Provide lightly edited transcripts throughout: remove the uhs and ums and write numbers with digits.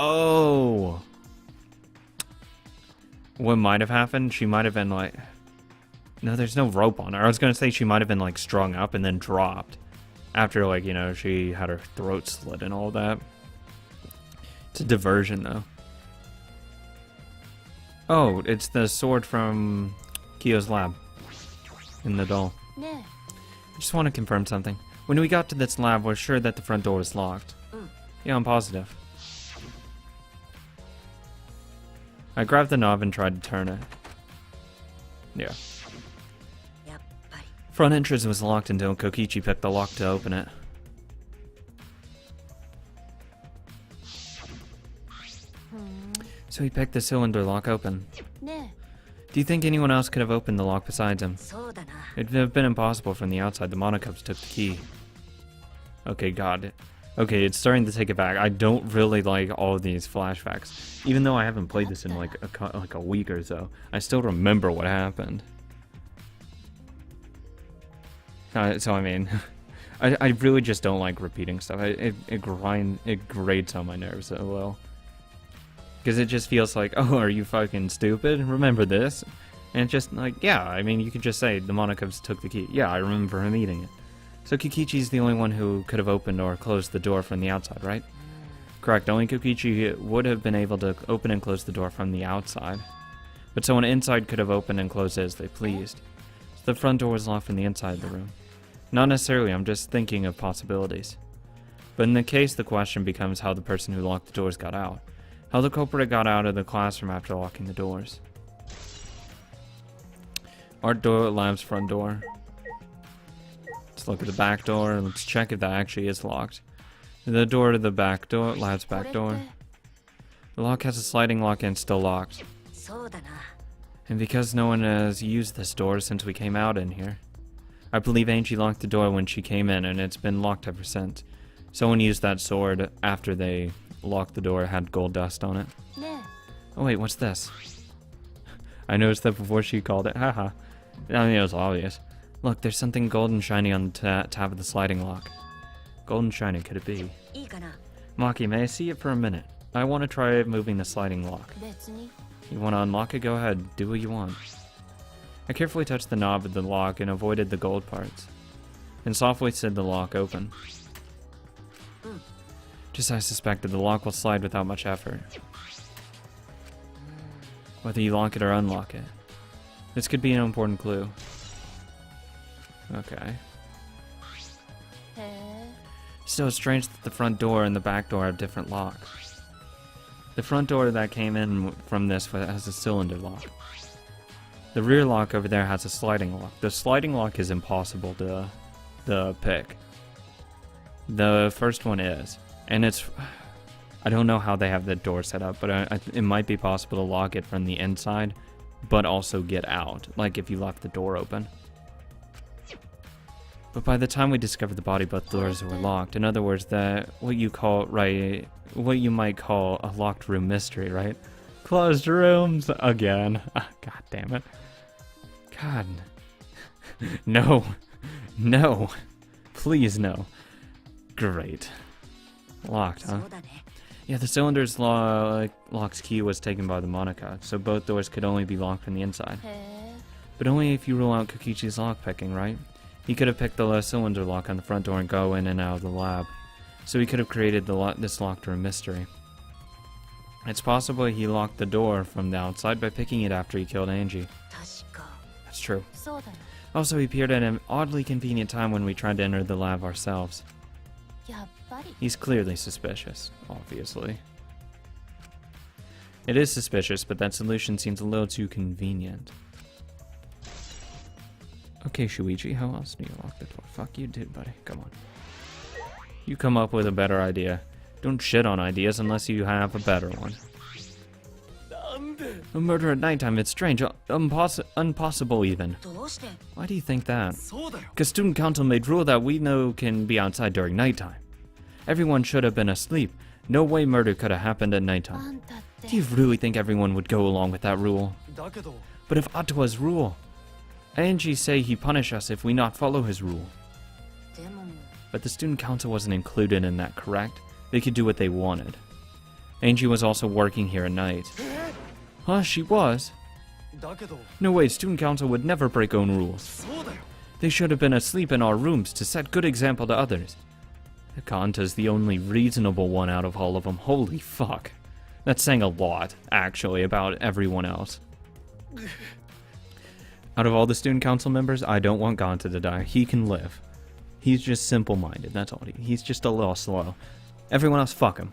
Oh! What might have happened? She might have been like... No, there's no rope on her. I was gonna say she might have been like strung up and then dropped. After, like, you know, she had her throat slit and all that. It's a diversion, though. Oh, it's the sword from Kyo's lab. In the doll. I just want to confirm something. When we got to this lab, we're sure that the front door was locked. Yeah, I'm positive. I grabbed the knob and tried to turn it. Yeah. Front entrance was locked until Kokichi picked the lock to open it. So he picked the cylinder lock open. Do you think anyone else could have opened the lock besides him? It'd have been impossible from the outside. The Monocubs took the key. Okay, God. Okay, it's starting to take it back. I don't really like all of these flashbacks. Even though I haven't played this in like a week or so, I still remember what happened. So I mean, I really just don't like repeating stuff. It grates on my nerves a little. Because it just feels like, oh, are you fucking stupid? Remember this? And it's just like, yeah, I mean, you could just say the Monocubs took the key. Yeah, I remember him eating it. So Kokichi's the only one who could have opened or closed the door from the outside, right? Correct, only Kokichi would have been able to open and close the door from the outside. But someone inside could have opened and closed it as they pleased. So the front door was locked from the inside of the room. Not necessarily, I'm just thinking of possibilities. But in the case, the question becomes how the person who locked the doors got out. How the culprit got out of the classroom after locking the doors. Art door, lab's front door. Let's look at the back door and let's check if that actually is locked. The door to the back door, lab's back door. The lock has a sliding lock and still locked. And because no one has used this door since we came out in here, I believe Angie locked the door when she came in and it's been locked ever since. Someone used that sword after they locked the door, it had gold dust on it. Oh wait, what's this? I noticed that before she called it, haha. I mean, it was obvious. Look, there's something golden shiny on the tab of the sliding lock. Golden shiny, could it be? Maki, may I see it for a minute? I want to try moving the sliding lock. You want to unlock it? Go ahead, do what you want. I carefully touched the knob of the lock and avoided the gold parts. And softly slid the lock open. Just as I suspected, the lock will slide without much effort. Whether you lock it or unlock it. This could be an important clue. Okay. Still, it's strange that the front door and the back door have different locks. The front door that came in from this has a cylinder lock. The rear lock over there has a sliding lock. The sliding lock is impossible to pick. The first one is. And it's... I don't know how they have the door set up, but it might be possible to lock it from the inside, but also get out. Like if you left the door open. But by the time we discovered the body, both doors were locked. In other words, what you might call a locked room mystery, right? Closed rooms again. God damn it. God. No. No. Please no. Great. Locked, huh? Yeah, the cylinder's lock's key was taken by the Monica, so both doors could only be locked from the inside. But only if you rule out Kokichi's lockpicking, right? He could have picked the cylinder lock on the front door and go in and out of the lab. So he could have created this locked room mystery. It's possible he locked the door from the outside by picking it after he killed Angie. That's true. Also, he appeared at an oddly convenient time when we tried to enter the lab ourselves. He's clearly suspicious, obviously. It is suspicious, but that solution seems a little too convenient. Okay, Shuichi, how else do you lock the door? Fuck you did, buddy. Come on. You come up with a better idea. Don't shit on ideas unless you have a better one. A murder at nighttime, it's strange. Impossible even. Why do you think that? Because student council made rule that we know can be outside during nighttime. Everyone should have been asleep. No way murder could have happened at nighttime. Do you really think everyone would go along with that rule? But if Atawa's rule, Angie say he punish us if we not follow his rule. But the student council wasn't included in that, correct? They could do what they wanted. Angie was also working here at night. Huh, she was? No way, student council would never break own rules. They should have been asleep in our rooms to set good example to others. Ganta's the only reasonable one out of all of them. Holy fuck. That's saying a lot, actually, about everyone else. Out of all the student council members, I don't want Ganta to die. He can live. He's just simple-minded, that's all. He's just a little slow. Everyone else, fuck him.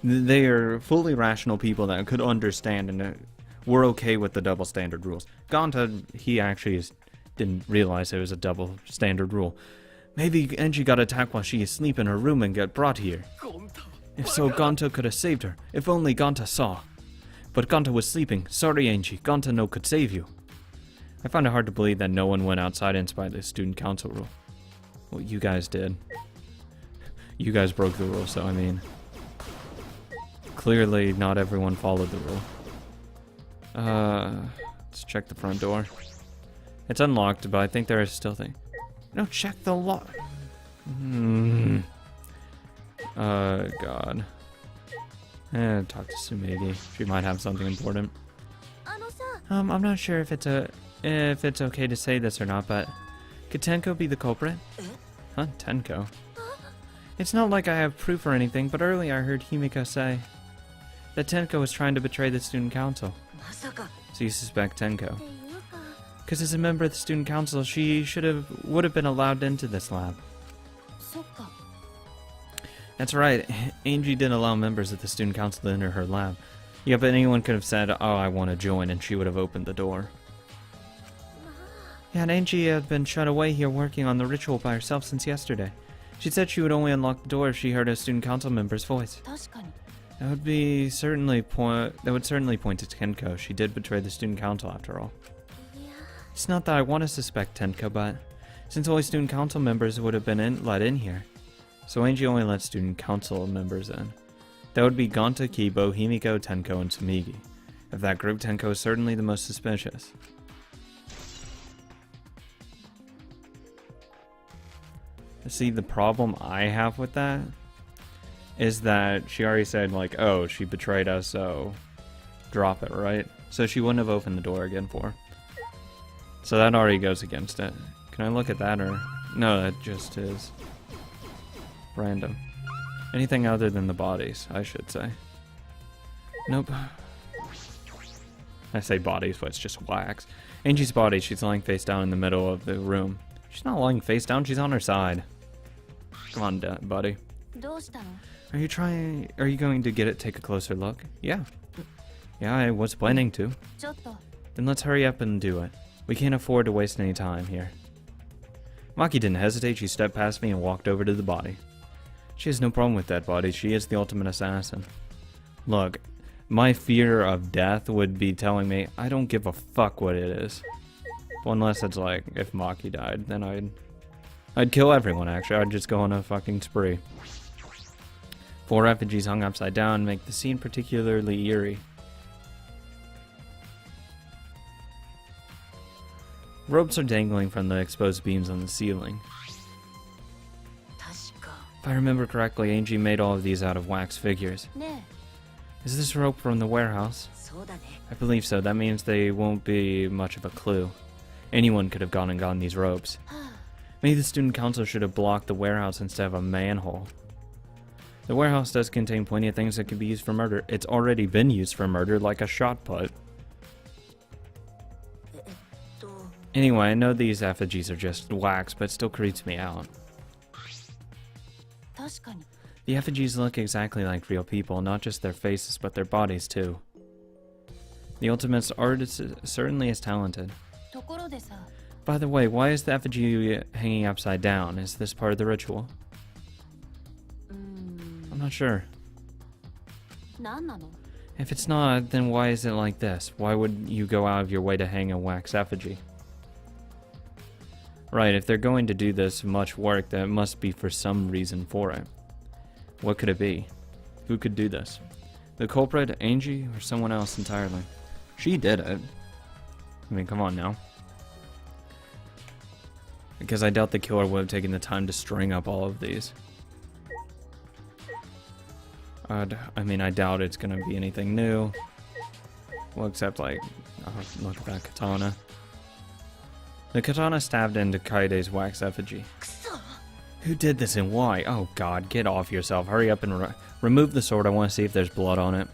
They are fully rational people that could understand and were okay with the double standard rules. Ganta, he actually didn't realize it was a double standard rule. Maybe Angie got attacked while she is asleep in her room and got brought here. If so, Ganta could have saved her. If only Ganta saw. But Ganta was sleeping. Sorry, Angie. Ganta no could save you. I find it hard to believe that no one went outside in spite of the student council rule. Well, you guys did. You guys broke the rule, so I mean... Clearly, not everyone followed the rule. Let's check the front door. It's unlocked, but I think there is still things. No, check the lock. God. Talk to Sumegi. She might have something important. I'm not sure if it's okay to say this or not, but could Tenko be the culprit? Huh, Tenko? It's not like I have proof or anything, but earlier I heard Himiko say that Tenko was trying to betray the student council. So you suspect Tenko? Because as a member of the student council, she would have been allowed into this lab. That's right. Angie didn't allow members of the student council to enter her lab. Yeah, but anyone could have said, "Oh, I want to join," and she would have opened the door. Yeah, and Angie had been shut away here working on the ritual by herself since yesterday. She said she would only unlock the door if she heard a student council member's voice. That would certainly point to Tenko. She did betray the student council after all. It's not that I want to suspect Tenko, but since only student council members would have been let in here, so Angie only let student council members in. That would be Ganta, Kibo, Himiko, Tenko, and Sumegi. Of that group, Tenko is certainly the most suspicious. See, the problem I have with that is that she already said, like, oh, she betrayed us, so drop it, right? So she wouldn't have opened the door again for her. So that already goes against it. Can I look at that, or... No, that just is random. Anything other than the bodies, I should say. Nope. I say bodies, but it's just wax. Angie's body, she's lying face down in the middle of the room. She's not lying face down, she's on her side. Come on, buddy. Are you going to take a closer look? Yeah. Yeah, I was planning to. Then let's hurry up and do it. We can't afford to waste any time here. Maki didn't hesitate, she stepped past me and walked over to the body. She has no problem with that body, she is the ultimate assassin. Look, my fear of death would be telling me, I don't give a fuck what it is. Well, unless it's like, if Maki died, then I'd kill everyone, actually. I'd just go on a fucking spree. 4 effigies hung upside down make the scene particularly eerie. Ropes are dangling from the exposed beams on the ceiling. If I remember correctly, Angie made all of these out of wax figures. Is this rope from the warehouse? I believe so. That means they won't be much of a clue. Anyone could have gone and gotten these ropes. Maybe the student council should have blocked the warehouse instead of a manhole. The warehouse does contain plenty of things that could be used for murder. It's already been used for murder, like a shot put. Anyway, I know these effigies are just wax, but it still creeps me out. The effigies look exactly like real people, not just their faces, but their bodies too. The ultimate artist certainly is talented. By the way, why is the effigy hanging upside down? Is this part of the ritual? I'm not sure. If it's not, then why is it like this? Why would you go out of your way to hang a wax effigy? Right, if they're going to do this much work, then it must be for some reason for it. What could it be? Who could do this? The culprit, Angie, or someone else entirely? She did it. I mean, come on now. Because I doubt the killer would have taken the time to string up all of these. I mean, I doubt it's gonna be anything new. Well, except like, oh, look at that katana. The katana stabbed into Kaide's wax effigy. Who did this and why? Oh god, get off yourself. Hurry up and remove the sword. I want to see if there's blood on it.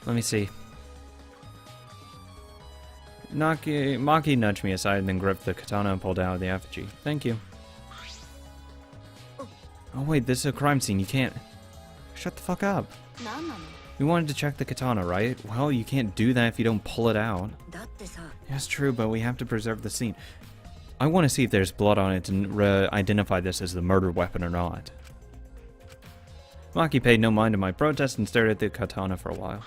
Let me see. Maki nudged me aside and then gripped the katana and pulled out the effigy. Thank you. Oh wait, this is a crime scene. You can't... Shut the fuck up. We wanted to check the katana, right? Well, you can't do that if you don't pull it out. That's true, but we have to preserve the scene. I want to see if there's blood on it to identify this as the murder weapon or not. Maki paid no mind to my protest and stared at the katana for a while.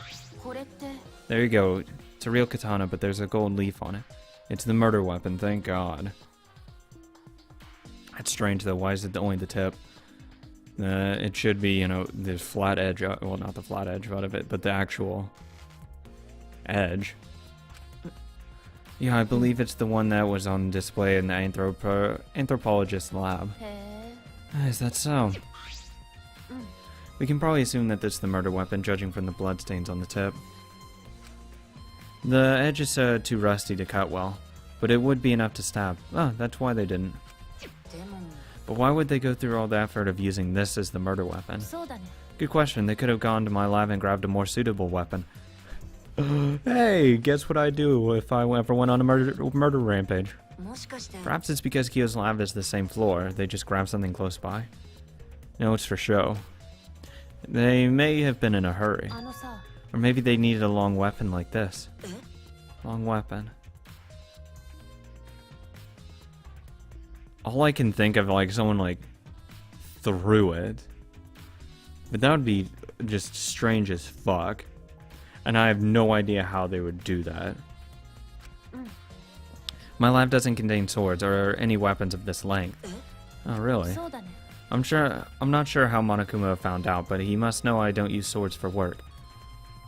There you go. It's a real katana, but there's a gold leaf on it. It's the murder weapon, thank God. That's strange though, why is it only the tip? It should be, you know, the flat edge, well not the flat edge out of it, but the actual edge. Yeah, I believe it's the one that was on display in the anthropologist's lab. Is that so? We can probably assume that this is the murder weapon, judging from the bloodstains on the tip. The edge is too rusty to cut well, but it would be enough to stab. Oh, that's why they didn't. But why would they go through all the effort of using this as the murder weapon? Good question. They could have gone to my lab and grabbed a more suitable weapon. Hey, guess what I'd do if I ever went on a murder rampage? Perhaps it's because Kyo's lab is the same floor. They just grabbed something close by. No, it's for show. They may have been in a hurry. Or maybe they needed a long weapon like this. Long weapon. All I can think of, like, someone, like, threw it. But that would be just strange as fuck. And I have no idea how they would do that. My lab doesn't contain swords or any weapons of this length. Oh, really? I'm not sure how Monokuma found out, but he must know I don't use swords for work.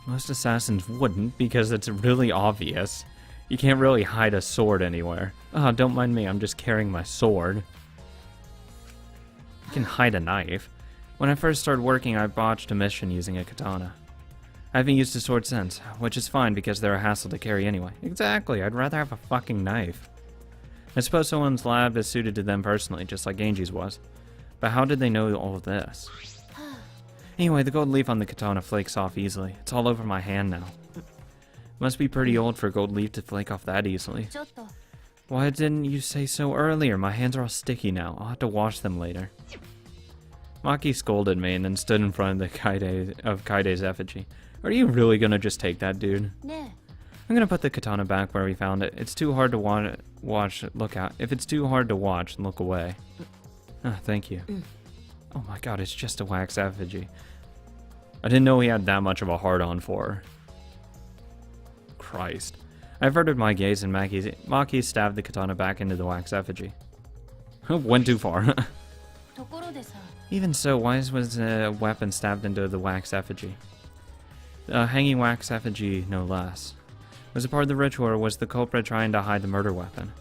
Most assassins wouldn't, because it's really obvious. You can't really hide a sword anywhere. Oh, don't mind me, I'm just carrying my sword. You can hide a knife. When I first started working, I botched a mission using a katana. I haven't used a sword since, which is fine because they're a hassle to carry anyway. Exactly, I'd rather have a fucking knife. I suppose someone's lab is suited to them personally, just like Angie's was. But how did they know all of this? Anyway, the gold leaf on the katana flakes off easily. It's all over my hand now. Must be pretty old for a gold leaf to flake off that easily. Why didn't you say so earlier? My hands are all sticky now. I'll have to wash them later. Maki scolded me and then stood in front of Kaide's effigy. Are you really gonna just take that, dude? I'm gonna put the katana back where we found it. It's too hard to look at. If it's too hard to watch, look away. Ah, thank you. Oh my god, it's just a wax effigy. I didn't know he had that much of a hard-on for her. Christ. I averted my gaze and Maki stabbed the katana back into the wax effigy. Went too far. Even so, why was a weapon stabbed into the wax effigy? A hanging wax effigy, no less. Was it part of the ritual, or was the culprit trying to hide the murder weapon?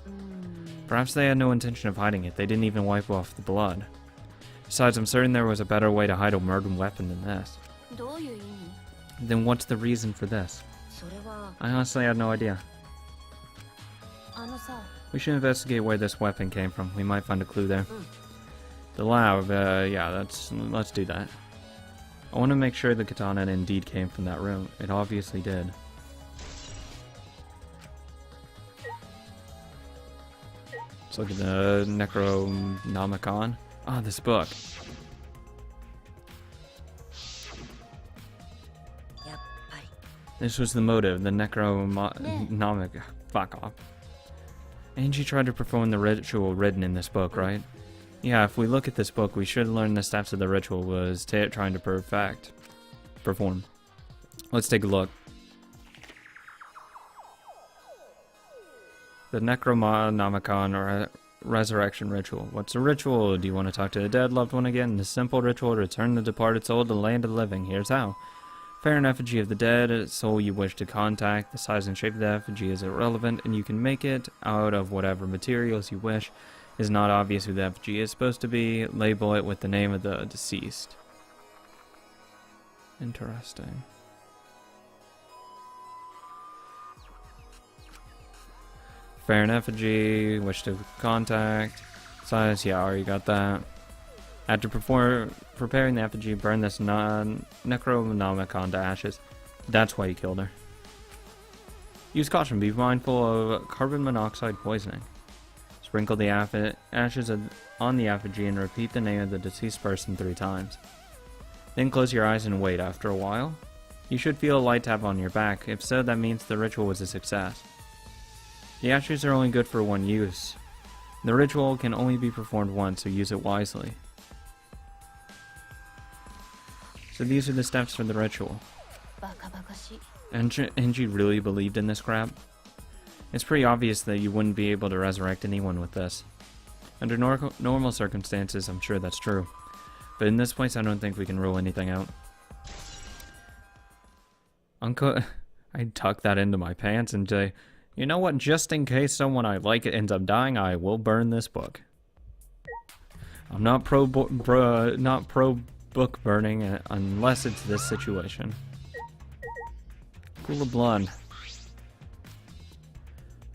Perhaps they had no intention of hiding it. They didn't even wipe off the blood. Besides, I'm certain there was a better way to hide a murder weapon than this. Then what's the reason for this? I honestly had no idea. We should investigate where this weapon came from. We might find a clue there. The lab, yeah, let's do that. I want to make sure the katana indeed came from that room. It obviously did. Let's look at the Necronomicon. Ah, this book. This was the motive, the necronomic. Fuck off. Angie tried to perform the ritual written in this book, right? Yeah, if we look at this book, we should learn the steps of the ritual was trying to perform. Let's take a look. The Necronomicon, or Resurrection Ritual. What's a ritual? Do you want to talk to a dead loved one again? The simple ritual to return the departed soul to the land of the living. Here's how. Fair an effigy of the dead soul you wish to contact. The size and shape of the effigy is irrelevant, and you can make it out of whatever materials you wish. It is not obvious who the effigy is supposed to be. Label it with the name of the deceased. Interesting. Fair and effigy, wish to contact, size, yeah, already got that. After preparing the effigy, burn this Necronomicon to ashes. That's why you killed her. Use caution, be mindful of carbon monoxide poisoning. Sprinkle the ashes on the effigy and repeat the name of the deceased person 3 times. Then close your eyes and wait. After a while, you should feel a light tap on your back. If so, that means the ritual was a success. The ashes are only good for 1 use. The ritual can only be performed once, so use it wisely. So these are the steps for the ritual. Enji really believed in this crap? It's pretty obvious that you wouldn't be able to resurrect anyone with this. Under normal circumstances, I'm sure that's true. But in this place, I don't think we can rule anything out. Uncle, I'd tuck that into my pants and say, you know what, just in case someone I like ends up dying, I will burn this book. I'm not pro book burning unless it's this situation. Pool of blood.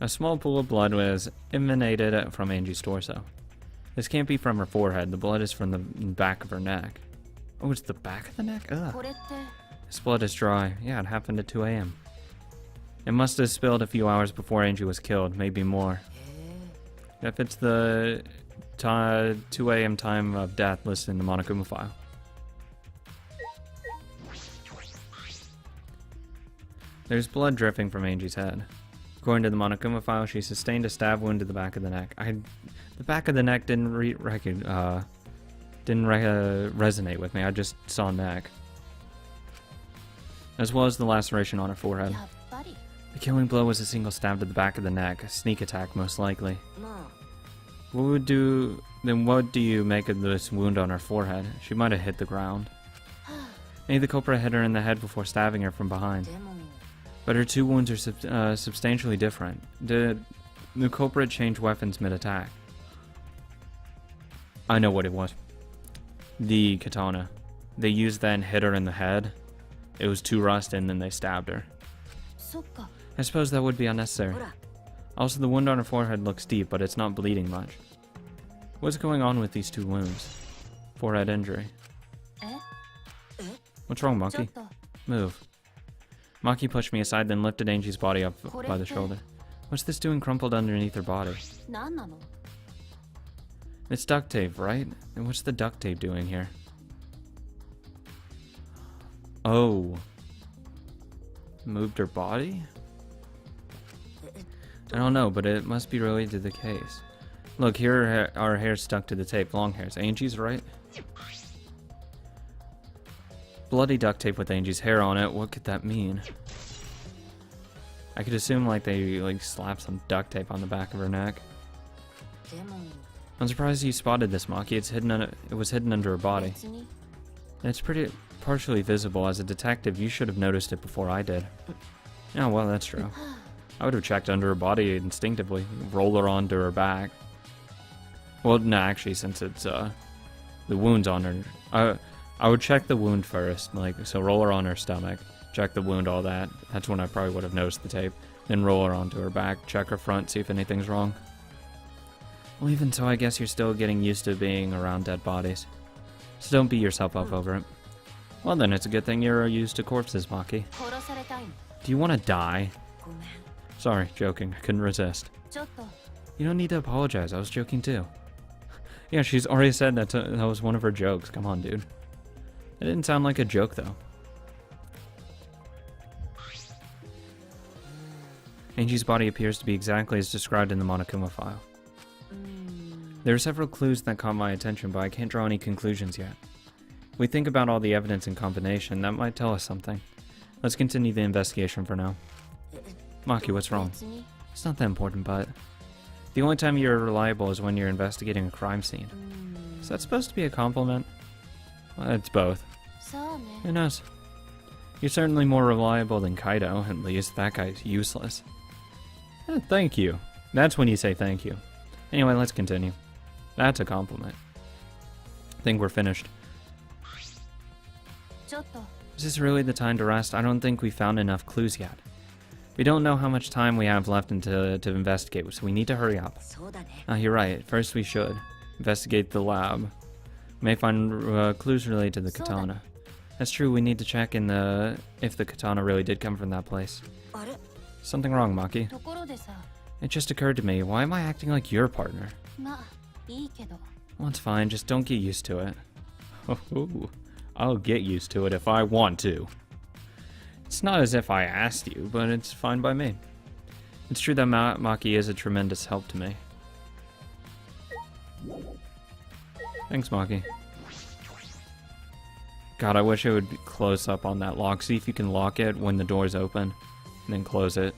A small pool of blood was emanated from Angie's torso. This can't be from her forehead. The blood is from the back of her neck. Oh, it's the back of the neck? Ugh. This blood is dry. Yeah, it happened at 2 a.m. It must have spilled a few hours before Angie was killed, maybe more. If it's the 2 a.m. time of death listed in the Monokuma file. There's blood dripping from Angie's head. According to the Monokuma file, she sustained a stab wound to the back of the neck. The back of the neck didn't resonate with me. I just saw neck. As well as the laceration on her forehead. The killing blow was a single stab to the back of the neck, a sneak attack most likely. What do you make of this wound on her forehead? She might have hit the ground. Maybe the culprit hit her in the head before stabbing her from behind. But her 2 wounds are substantially different. Did the culprit change weapons mid-attack? I know what it was. The katana. They used that and hit her in the head. It was too rusted and then they stabbed her. I suppose that would be unnecessary. Also, the wound on her forehead looks deep, but it's not bleeding much. What's going on with these 2 wounds? Forehead injury. What's wrong, Maki? Move. Maki pushed me aside, then lifted Angie's body up by the shoulder. What's this doing crumpled underneath her body? It's duct tape, right? And what's the duct tape doing here? Oh. Moved her body? I don't know, but it must be related to the case. Look, here are hairs stuck to the tape. Long hairs. Angie's, right? Bloody duct tape with Angie's hair on it. What could that mean? I could assume like they slapped some duct tape on the back of her neck. I'm surprised you spotted this, Maki. It was hidden under her body. And it's pretty partially visible. As a detective, you should have noticed it before I did. Yeah, well, that's true. I would have checked under her body instinctively, roll her onto her back. Well, no, actually, since it's the wound's on her, I would check the wound first, so roll her on her stomach, check the wound, all that. That's when I probably would have noticed the tape. Then roll her onto her back, check her front, see if anything's wrong. Well, even so, I guess you're still getting used to being around dead bodies. So don't beat yourself up over it. Well then, it's a good thing you're used to corpses, Maki. Do you want to die? Sorry, joking. I couldn't resist. You don't need to apologize. I was joking too. Yeah, she's already said that was one of her jokes. Come on, dude. It didn't sound like a joke, though. Angie's body appears to be exactly as described in the Monokuma file. There are several clues that caught my attention, but I can't draw any conclusions yet. If we think about all the evidence in combination, that might tell us something. Let's continue the investigation for now. Maki, what's wrong? It's not that important, but... The only time you're reliable is when you're investigating a crime scene. Is that supposed to be a compliment? Well, it's both. Who knows? You're certainly more reliable than Kaido, at least. That guy's useless. Thank you. That's when you say thank you. Anyway, let's continue. That's a compliment. I think we're finished. Is this really the time to rest? I don't think we found enough clues yet. We don't know how much time we have left to investigate, so we need to hurry up. You're right. First we should investigate the lab. We may find clues related to the katana. That's true, we need to check if the katana really did come from that place. Something wrong, Maki? It just occurred to me, why am I acting like your partner? Well, it's fine, just don't get used to it. Oh, I'll get used to it if I want to. It's not as if I asked you, but it's fine by me. It's true that Maki is a tremendous help to me. Thanks, Maki. God, I wish it would be close up on that lock. See if you can lock it when the door's open, and then close it.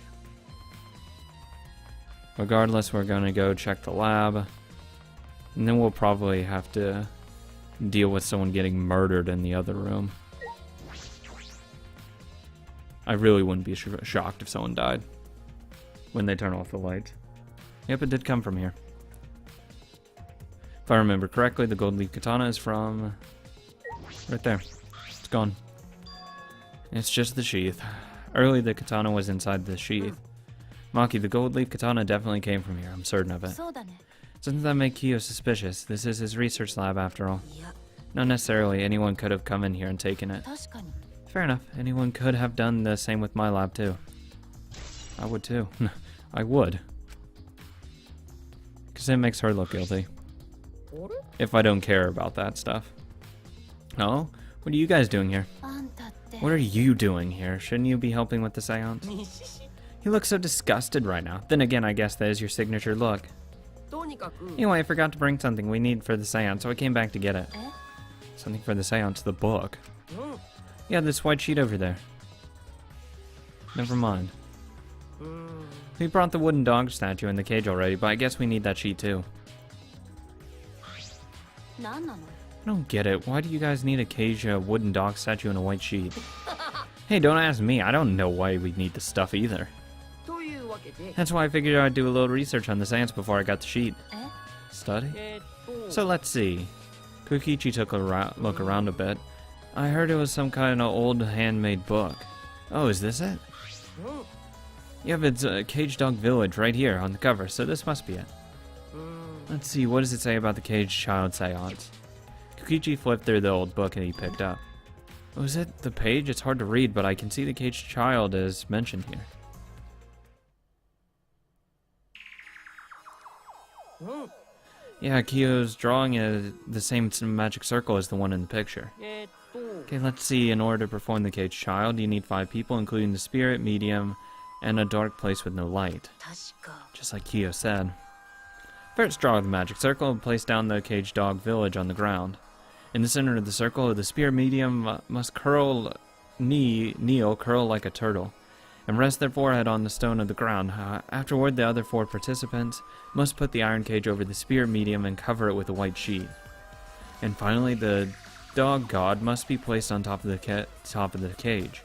Regardless, we're gonna go check the lab, and then we'll probably have to deal with someone getting murdered in the other room. I really wouldn't be shocked if someone died when they turn off the lights. Yep, it did come from here. If I remember correctly, the gold leaf katana is from right there. It's gone. It's just the sheath. Earlier, the katana was inside the sheath. Maki, the gold leaf katana definitely came from here. I'm certain of it. Doesn't that make Kyo suspicious? This is his research lab, after all. Not necessarily. Anyone could have come in here and taken it. Fair enough. Anyone could have done the same with my lab, too. I would, too. I would. Because it makes her look guilty. If I don't care about that stuff. Oh? What are you guys doing here? What are you doing here? Shouldn't you be helping with the seance? You look so disgusted right now. Then again, I guess that is your signature look. Anyway, I forgot to bring something we need for the seance, so I came back to get it. Something for the seance, the book. Yeah, this white sheet over there. Never mind. We brought the wooden dog statue in the cage already, but I guess we need that sheet too. I don't get it. Why do you guys need a cage, a wooden dog statue, and a white sheet? Hey, don't ask me. I don't know why we need this stuff either. That's why I figured I'd do a little research on the seance before I got the sheet. Study? So let's see. Kokichi took a look around a bit. I heard it was some kind of old handmade book. Oh, is this it? Yep, it's Cage Dog Village right here on the cover, so this must be it. Let's see, what does it say about the Caged Child seance? Kokichi flipped through the old book and he picked up. Oh, is it the page? It's hard to read, but I can see the Caged Child is mentioned here. Yeah, Kyo's drawing the same magic circle as the one in the picture. Okay, let's see. In order to perform the Caged Child, you need 5 people, including the spirit, medium, and a dark place with no light. Just like Kyo said. First, draw the magic circle and place down the Caged Dog Village on the ground. In the center of the circle, the spirit medium must kneel like a turtle, and rest their forehead on the stone of the ground. Afterward, the other 4 participants must put the iron cage over the spirit medium and cover it with a white sheet. And finally, the dog god must be placed on top of the cage.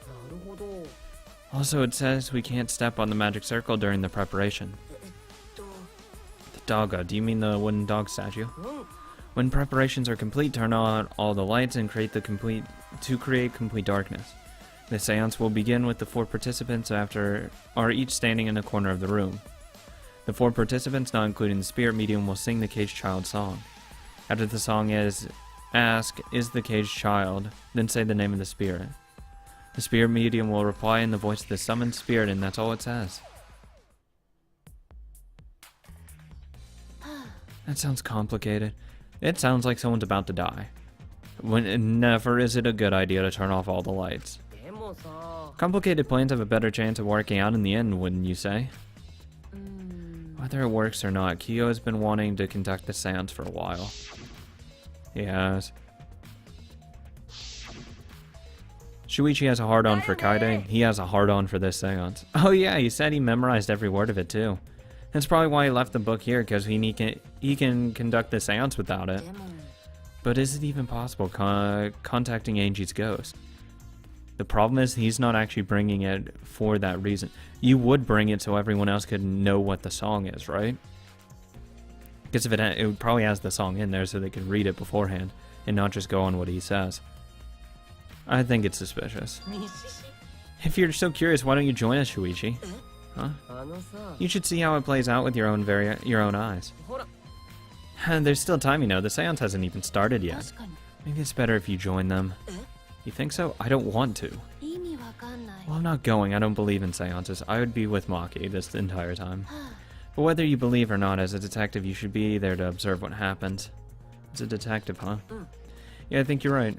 Also, it says we can't step on the magic circle during the preparation. The dog god, do you mean the wooden dog statue? When preparations are complete, turn on all the lights and create complete darkness. The seance will begin with the 4 participants are each standing in a corner of the room. The 4 participants, not including the spirit medium, will sing the Caged Child song. After the song is ask, is the Caged Child, then say the name of the spirit. The spirit medium will reply in the voice of the summoned spirit, and that's all it says. That sounds complicated. It sounds like someone's about to die. Never is it a good idea to turn off all the lights. Complicated plans have a better chance of working out in the end, wouldn't you say? Whether it works or not, Kyo has been wanting to conduct the seance for a while. He has. Shuichi has a hard-on for Kaide. He has a hard-on for this seance. Oh yeah, he said he memorized every word of it too. That's probably why he left the book here, because he can conduct the seance without it. But is it even possible contacting Angi's ghost? The problem is he's not actually bringing it for that reason. You would bring it so everyone else could know what the song is, right? Because if it probably has the song in there so they can read it beforehand and not just go on what he says. I think it's suspicious. If you're so curious, why don't you join us, Shuichi? Huh? You should see how it plays out with your own eyes. There's still time, you know. The seance hasn't even started yet. Maybe it's better if you join them. You think so? I don't want to. Well, I'm not going. I don't believe in seances. I would be with Maki this entire time. But whether you believe or not, as a detective, you should be there to observe what happens. As a detective, huh? Yeah, I think you're right.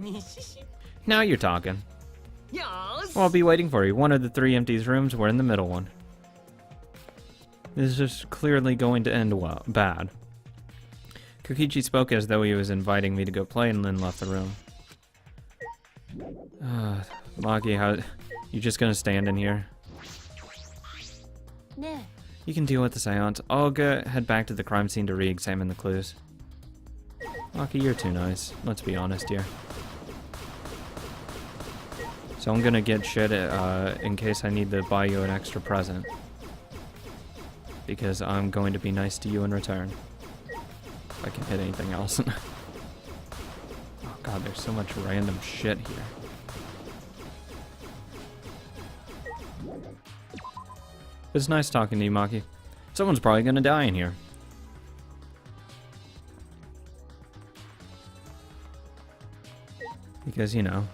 Now you're talking. Well, I'll be waiting for you. One of the 3 empty rooms, we're in the middle one. This is just clearly going to end well, bad. Kokichi spoke as though he was inviting me to go play and then left the room. Maki, how... You just gonna stand in here? You can deal with the seance. I'll head back to the crime scene to re-examine the clues. Maki, you're too nice. Let's be honest here. So I'm gonna get shit in case I need to buy you an extra present. Because I'm going to be nice to you in return. If I can hit anything else. Oh god, there's so much random shit here. It's nice talking to you, Maki. Someone's probably gonna die in here. Because, you know,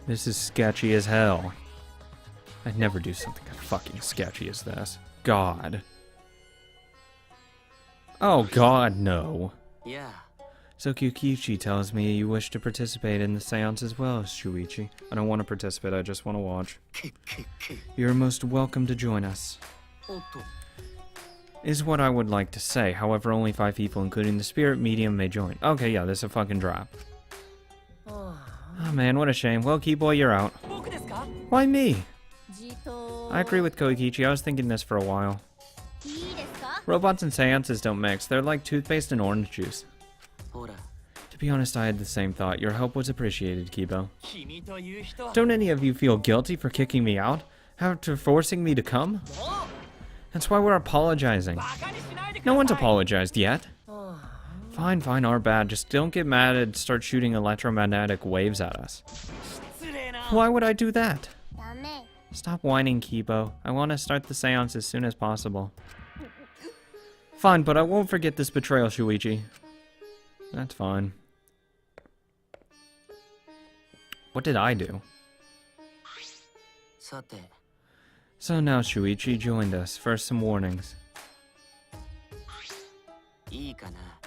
this is sketchy as hell. I'd never do something as fucking sketchy as this. God. Oh god, no. Yeah. So Kokichi tells me you wish to participate in the seance as well, Shuichi. I don't want to participate, I just want to watch. You're most welcome to join us. Is what I would like to say. However, only 5 people, including the spirit medium, may join. Okay, yeah, this is a fucking drop. Oh man, what a shame. Well, Keyboy, you're out. Why me? I agree with Koikichi. I was thinking this for a while. Robots and seances don't mix. They're like toothpaste and orange juice. To be honest, I had the same thought. Your help was appreciated, Kibo. Don't any of you feel guilty for kicking me out? After forcing me to come? That's why we're apologizing. No one's apologized yet. Fine, fine, our bad. Just don't get mad and start shooting electromagnetic waves at us. Why would I do that? Stop whining, Kibo. I want to start the seance as soon as possible. Fine, but I won't forget this betrayal, Shuichi. That's fine. What did I do? So now Shuichi joined us. First, some warnings.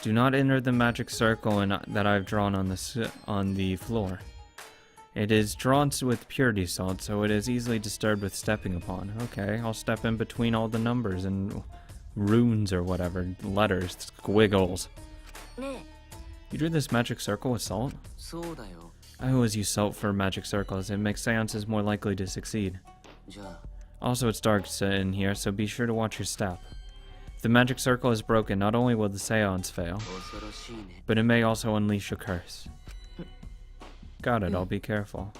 Do not enter the magic circle that I've drawn on the floor. It is drawn with purity salt, so it is easily disturbed with stepping upon. Okay, I'll step in between all the numbers and runes or whatever, letters, squiggles. You drew this magic circle with salt? I always use salt for magic circles. It makes seances more likely to succeed. Also, it's dark in here, so be sure to watch your step. If the magic circle is broken, not only will the seance fail, but it may also unleash a curse. Got it, I'll be careful.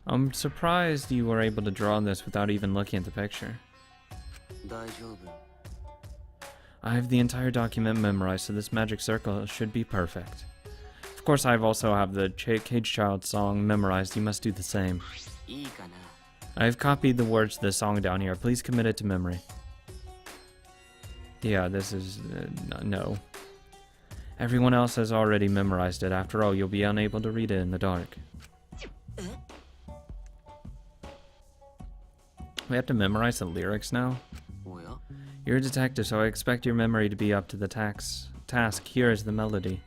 I'm surprised you were able to draw this without even looking at the picture. I have the entire document memorized, so this magic circle should be perfect. Of course, I also have the Cage Child song memorized. You must do the same. I have copied the words to the song down here. Please commit it to memory. Yeah, this is... no. Everyone else has already memorized it. After all, you'll be unable to read it in the dark. We have to memorize the lyrics now? You're a detective, so I expect your memory to be up to the task. Here is the melody.